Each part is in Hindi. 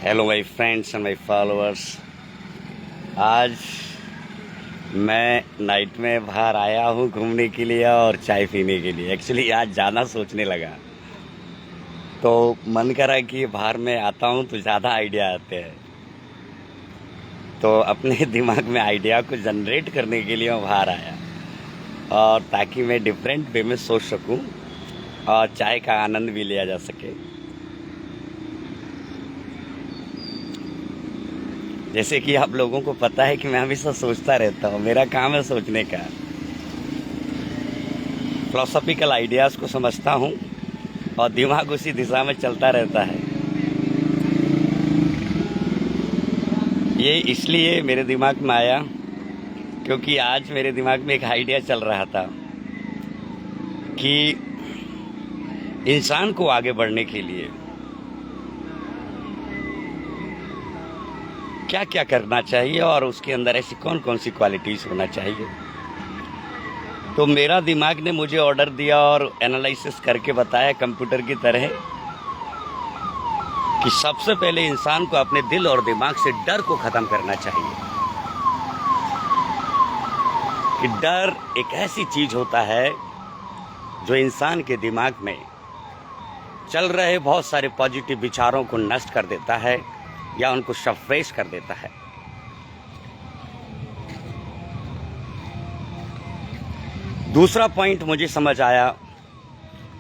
Hello my friends and my followers. आज मैं नाइट में बाहर आया हूँ घूमने के लिए और चाय पीने के लिए। एक्चुअली आज जाना सोचने लगा तो मन करा कि बाहर में आता हूँ तो ज़्यादा आइडिया आते हैं, तो अपने दिमाग में आइडिया को जनरेट करने के लिए मैं बाहर आया और ताकि मैं डिफरेंट वे में सोच सकूँ और चाय का आनंद भी लिया जा सके। जैसे कि आप लोगों को पता है कि मैं हमेशा सोचता रहता हूँ, मेरा काम है सोचने का। फिलोसॉफिकल आइडियाज़ को समझता हूँ और दिमाग उसी दिशा में चलता रहता है। ये इसलिए मेरे दिमाग में आया क्योंकि आज मेरे दिमाग में एक आइडिया चल रहा था कि इंसान को आगे बढ़ने के लिए क्या क्या करना चाहिए और उसके अंदर ऐसी कौन कौन सी क्वालिटीज़ होना चाहिए। तो मेरा दिमाग ने मुझे ऑर्डर दिया और एनालिसिस करके बताया कंप्यूटर की तरह कि सबसे पहले इंसान को अपने दिल और दिमाग से डर को ख़त्म करना चाहिए। कि डर एक ऐसी चीज़ होता है जो इंसान के दिमाग में चल रहे बहुत सारे पॉजिटिव विचारों को नष्ट कर देता है या उनको सफ्रेश कर देता है। दूसरा पॉइंट मुझे समझ आया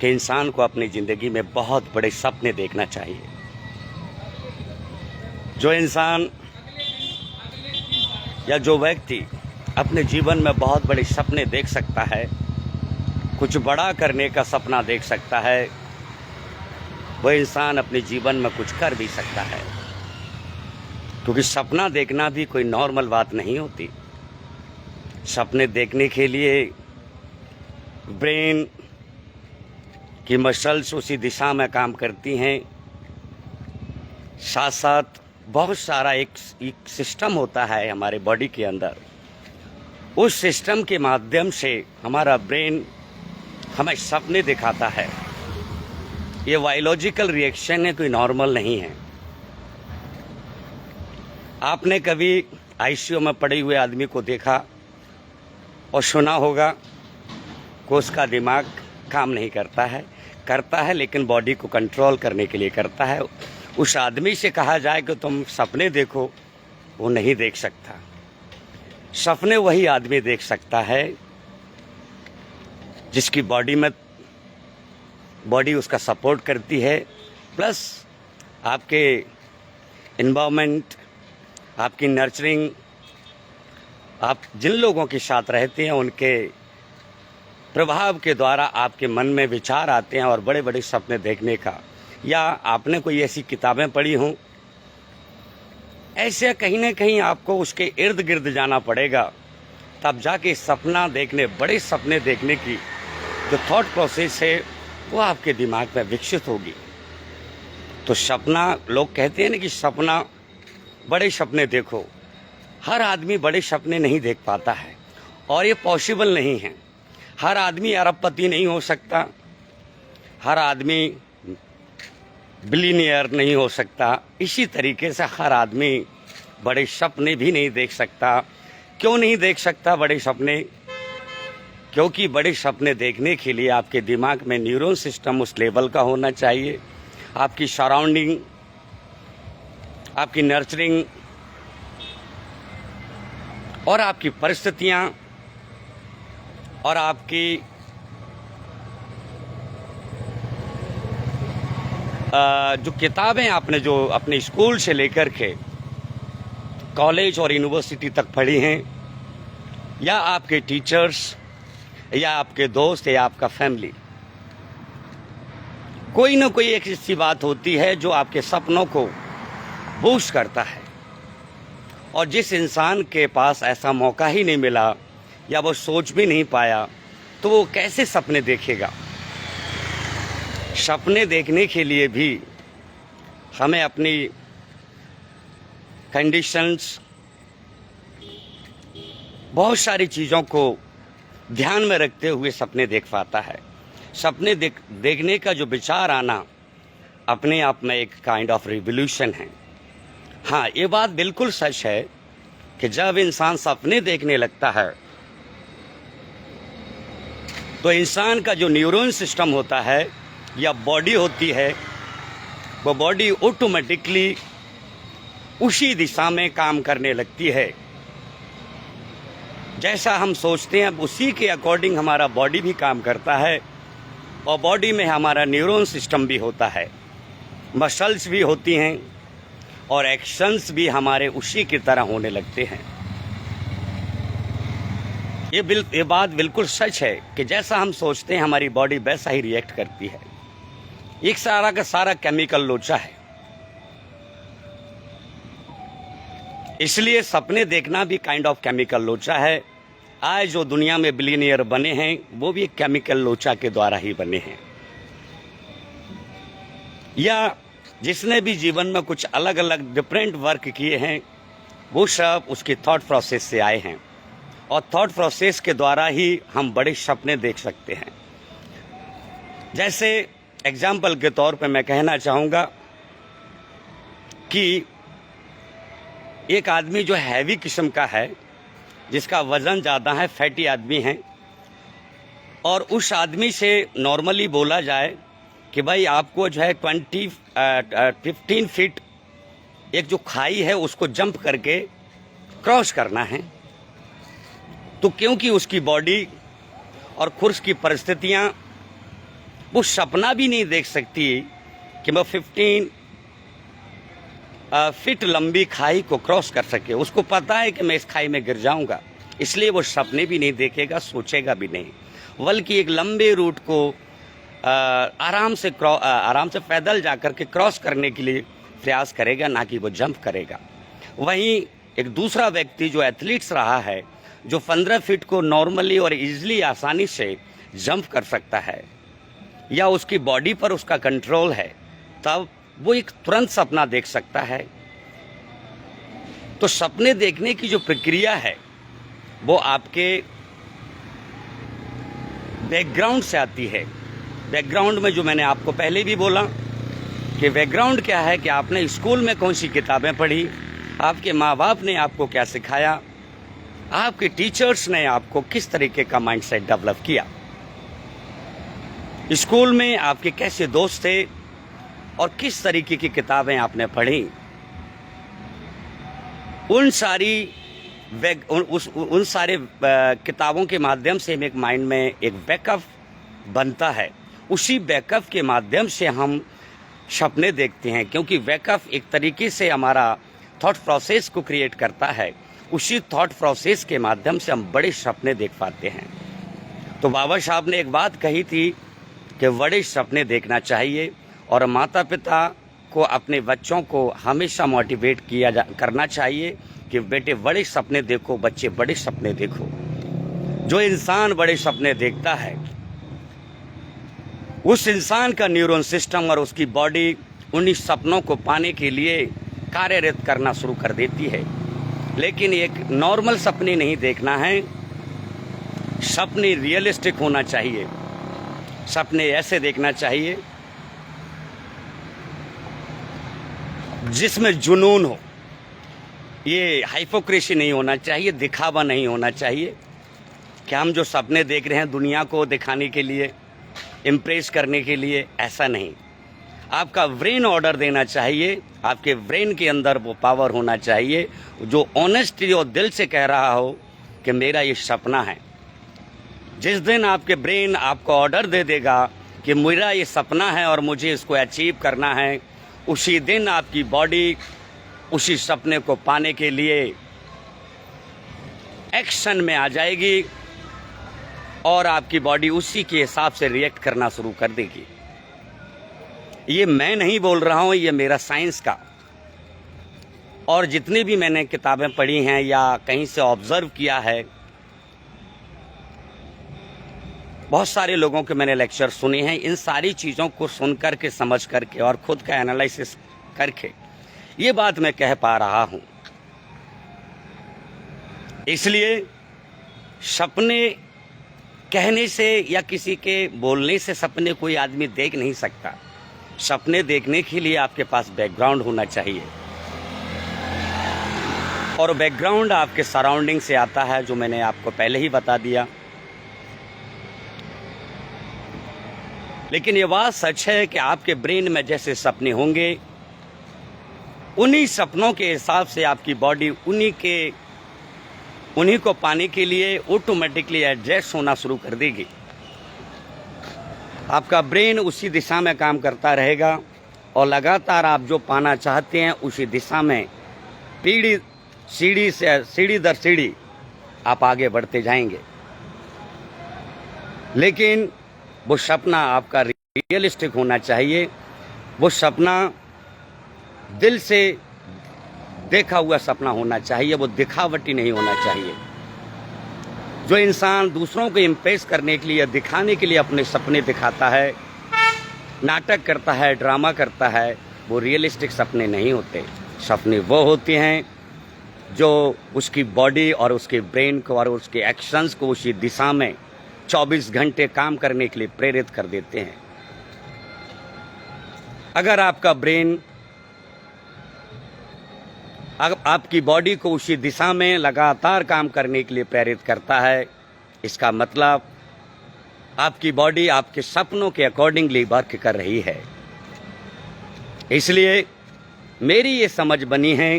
कि इंसान को अपनी ज़िंदगी में बहुत बड़े सपने देखना चाहिए। जो इंसान या जो व्यक्ति अपने जीवन में बहुत बड़े सपने देख सकता है, कुछ बड़ा करने का सपना देख सकता है, वह इंसान अपने जीवन में कुछ कर भी सकता है। क्योंकि सपना देखना भी कोई नॉर्मल बात नहीं होती। सपने देखने के लिए ब्रेन की मसल्स उसी दिशा में काम करती हैं। साथ साथ बहुत सारा एक सिस्टम होता है हमारे बॉडी के अंदर। उस सिस्टम के माध्यम से हमारा ब्रेन हमें सपने दिखाता है। ये बायोलॉजिकल रिएक्शन है, कोई नॉर्मल नहीं है। आपने कभी आईसीयू में पड़े हुए आदमी को देखा और सुना होगा कि उसका दिमाग काम नहीं करता है लेकिन बॉडी को कंट्रोल करने के लिए करता है। उस आदमी से कहा जाए कि तुम सपने देखो, वो नहीं देख सकता। सपने वही आदमी देख सकता है जिसकी बॉडी उसका सपोर्ट करती है, प्लस आपके इन्वायरमेंट, आपकी नर्चरिंग, आप जिन लोगों के साथ रहते हैं उनके प्रभाव के द्वारा आपके मन में विचार आते हैं और बड़े बड़े सपने देखने का। या आपने कोई ऐसी किताबें पढ़ी हों, ऐसे कहीं ना कहीं आपको उसके इर्द गिर्द जाना पड़ेगा, तब जाके सपना देखने, बड़े सपने देखने की जो थॉट प्रोसेस है वो आपके दिमाग में विकसित होगी। तो सपना, लोग कहते हैं ना कि सपना, बड़े सपने देखो। हर आदमी बड़े सपने नहीं देख पाता है और ये पॉसिबल नहीं है। हर आदमी अरबपति नहीं हो सकता, हर आदमी बिलियनियर नहीं हो सकता। इसी तरीके से हर आदमी बड़े सपने भी नहीं देख सकता। क्यों नहीं देख सकता बड़े सपने? क्योंकि बड़े सपने देखने के लिए आपके दिमाग में न्यूरॉन सिस्टम उस लेवल का होना चाहिए। आपकी सराउंडिंग, आपकी नर्चरिंग और आपकी परिस्थितियां और आपकी जो किताबें आपने जो अपने स्कूल से लेकर के कॉलेज और यूनिवर्सिटी तक पढ़ी हैं, या आपके टीचर्स या आपके दोस्त या आपका फैमिली, कोई ना कोई एक ऐसी बात होती है जो आपके सपनों को बूस्ट करता है। और जिस इंसान के पास ऐसा मौका ही नहीं मिला या वो सोच भी नहीं पाया, तो वो कैसे सपने देखेगा? सपने देखने के लिए भी हमें अपनी कंडीशंस, बहुत सारी चीज़ों को ध्यान में रखते हुए सपने देख पाता है। सपने देखने का जो विचार आना अपने आप में एक काइंड ऑफ रिवॉल्यूशन है। हाँ, ये बात बिल्कुल सच है कि जब इंसान सपने देखने लगता है तो इंसान का जो न्यूरॉन सिस्टम होता है या बॉडी होती है, वो बॉडी ऑटोमेटिकली उसी दिशा में काम करने लगती है। जैसा हम सोचते हैं उसी के अकॉर्डिंग हमारा बॉडी भी काम करता है, और बॉडी में हमारा न्यूरॉन सिस्टम भी होता है, मसल्स भी होती हैं, और एक्शंस भी हमारे उसी की तरह होने लगते हैं। ये बात बिल्कुल सच है कि जैसा हम सोचते हैं हमारी बॉडी वैसा ही रिएक्ट करती है। एक सारा का सारा केमिकल लोचा है। इसलिए सपने देखना भी काइंड ऑफ केमिकल लोचा है। आज जो दुनिया में बिलियनियर बने हैं वो भी एक केमिकल लोचा के द्वारा ही बने हैं, या जिसने भी जीवन में कुछ अलग अलग डिफरेंट वर्क किए हैं वो सब उसकी थॉट प्रोसेस से आए हैं, और थॉट प्रोसेस के द्वारा ही हम बड़े सपने देख सकते हैं। जैसे एग्जाम्पल के तौर पे मैं कहना चाहूँगा कि एक आदमी जो हैवी किस्म का है, जिसका वज़न ज़्यादा है, फैटी आदमी है, और उस आदमी से नॉर्मली बोला जाए कि भाई आपको जो है 15 फीट एक जो खाई है उसको जंप करके क्रॉस करना है, तो क्योंकि उसकी बॉडी और खुर्स की परिस्थितियाँ वो सपना भी नहीं देख सकती कि मैं 15 फीट लंबी खाई को क्रॉस कर सके। उसको पता है कि मैं इस खाई में गिर जाऊंगा, इसलिए वो सपने भी नहीं देखेगा, सोचेगा भी नहीं, बल्कि एक लंबे रूट को आराम से पैदल जाकर के क्रॉस करने के लिए प्रयास करेगा, ना कि वो जंप करेगा। वहीं एक दूसरा व्यक्ति जो एथलीट्स रहा है, जो 15 फीट को नॉर्मली और इजीली आसानी से जंप कर सकता है, या उसकी बॉडी पर उसका कंट्रोल है, तब वो एक तुरंत सपना देख सकता है। तो सपने देखने की जो प्रक्रिया है वो आपके बैकग्राउंड से आती है। बैकग्राउंड में जो मैंने आपको पहले भी बोला कि बैकग्राउंड क्या है, कि आपने स्कूल में कौन सी किताबें पढ़ी, आपके माँ बाप ने आपको क्या सिखाया, आपके टीचर्स ने आपको किस तरीके का माइंडसेट डेवलप किया, स्कूल में आपके कैसे दोस्त थे और किस तरीके की किताबें आपने पढ़ी। उन सारे किताबों के माध्यम से एक माइंड में एक बैकअप बनता है। उसी बैकअप के माध्यम से हम सपने देखते हैं, क्योंकि बैकअप एक तरीके से हमारा थॉट प्रोसेस को क्रिएट करता है। उसी थॉट प्रोसेस के माध्यम से हम बड़े सपने देख पाते हैं। तो बाबा साहब ने एक बात कही थी कि बड़े सपने देखना चाहिए, और माता पिता को अपने बच्चों को हमेशा मोटिवेट करना चाहिए कि बेटे बड़े सपने देखो, बच्चे बड़े सपने देखो। जो इंसान बड़े सपने देखता है उस इंसान का न्यूरॉन सिस्टम और उसकी बॉडी उन्हीं सपनों को पाने के लिए कार्यरत करना शुरू कर देती है। लेकिन एक नॉर्मल सपने नहीं देखना है, सपने रियलिस्टिक होना चाहिए। सपने ऐसे देखना चाहिए जिसमें जुनून हो। ये हाइपोक्रेसी नहीं होना चाहिए, दिखावा नहीं होना चाहिए कि हम जो सपने देख रहे हैं दुनिया को दिखाने के लिए, इम्प्रेस करने के लिए, ऐसा नहीं। आपका ब्रेन ऑर्डर देना चाहिए, आपके ब्रेन के अंदर वो पावर होना चाहिए जो ऑनेस्टली और दिल से कह रहा हो कि मेरा ये सपना है। जिस दिन आपके ब्रेन आपको ऑर्डर दे देगा कि मेरा ये सपना है और मुझे इसको अचीव करना है, उसी दिन आपकी बॉडी उसी सपने को पाने के लिए एक्शन में आ जाएगी, और आपकी बॉडी उसी के हिसाब से रिएक्ट करना शुरू कर देगी। ये मैं नहीं बोल रहा हूँ, ये मेरा साइंस का, और जितनी भी मैंने किताबें पढ़ी हैं या कहीं से ऑब्जर्व किया है, बहुत सारे लोगों के मैंने लेक्चर सुने हैं, इन सारी चीज़ों को सुन करके, समझ करके और खुद का एनालिसिस करके ये बात मैं कह पा रहा हूँ। इसलिए सपने कहने से या किसी के बोलने से सपने कोई आदमी देख नहीं सकता। सपने देखने के लिए आपके पास बैकग्राउंड होना चाहिए। और बैकग्राउंड आपके सराउंडिंग से आता है, जो मैंने आपको पहले ही बता दिया। लेकिन ये बात सच है कि आपके ब्रेन में जैसे सपने होंगे, उन्हीं सपनों के हिसाब से आपकी बॉडी उन्हीं को पाने के लिए ऑटोमेटिकली एडजस्ट होना शुरू कर देगी। आपका ब्रेन उसी दिशा में काम करता रहेगा और लगातार आप जो पाना चाहते हैं उसी दिशा में सीढ़ी दर सीढ़ी आप आगे बढ़ते जाएंगे। लेकिन वो सपना आपका रियलिस्टिक होना चाहिए, वो सपना दिल से देखा हुआ सपना होना चाहिए, वो दिखावटी नहीं होना चाहिए। जो इंसान दूसरों को इम्प्रेस करने के लिए, दिखाने के लिए अपने सपने दिखाता है, नाटक करता है, ड्रामा करता है, वो रियलिस्टिक सपने नहीं होते। सपने वो होते हैं जो उसकी बॉडी और उसके ब्रेन को और उसके एक्शंस को उसी दिशा में 24 घंटे काम करने के लिए प्रेरित कर देते हैं। अगर आपका ब्रेन आपकी बॉडी को उसी दिशा में लगातार काम करने के लिए प्रेरित करता है, इसका मतलब आपकी बॉडी आपके सपनों के अकॉर्डिंगली वर्क कर रही है। इसलिए मेरी ये समझ बनी है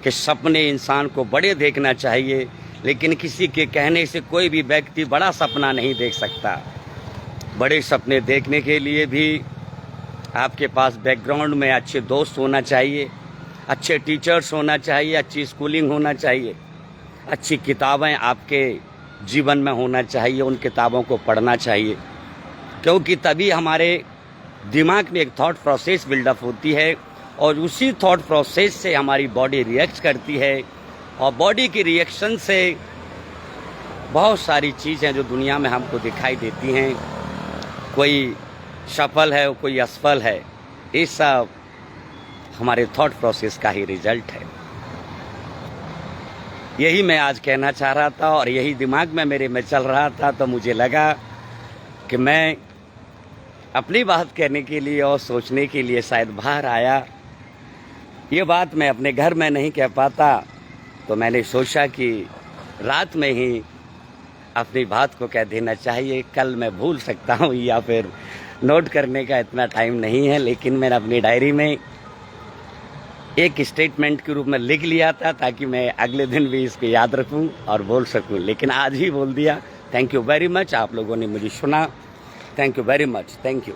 कि सपने इंसान को बड़े देखना चाहिए, लेकिन किसी के कहने से कोई भी व्यक्ति बड़ा सपना नहीं देख सकता। बड़े सपने देखने के लिए भी आपके पास बैकग्राउंड में अच्छे दोस्त होना चाहिए, अच्छे टीचर्स होना चाहिए, अच्छी स्कूलिंग होना चाहिए, अच्छी किताबें आपके जीवन में होना चाहिए, उन किताबों को पढ़ना चाहिए, क्योंकि तभी हमारे दिमाग में एक थॉट प्रोसेस बिल्डअप होती है और उसी थॉट प्रोसेस से हमारी बॉडी रिएक्ट करती है और बॉडी की रिएक्शन से बहुत सारी चीज़ें जो दुनिया में हमको दिखाई देती हैं, कोई सफल है कोई असफल है, ये सब हमारे थॉट प्रोसेस का ही रिजल्ट है। यही मैं आज कहना चाह रहा था और यही दिमाग में मेरे में चल रहा था, तो मुझे लगा कि मैं अपनी बात कहने के लिए और सोचने के लिए शायद बाहर आया। ये बात मैं अपने घर में नहीं कह पाता, तो मैंने सोचा कि रात में ही अपनी बात को कह देना चाहिए। कल मैं भूल सकता हूँ या फिर नोट करने का इतना टाइम नहीं है, लेकिन मैंने अपनी डायरी में एक स्टेटमेंट के रूप में लिख लिया था ताकि मैं अगले दिन भी इसको याद रखूं और बोल सकूं, लेकिन आज ही बोल दिया। थैंक यू वेरी मच, आप लोगों ने मुझे सुना। Thank you very much, thank you.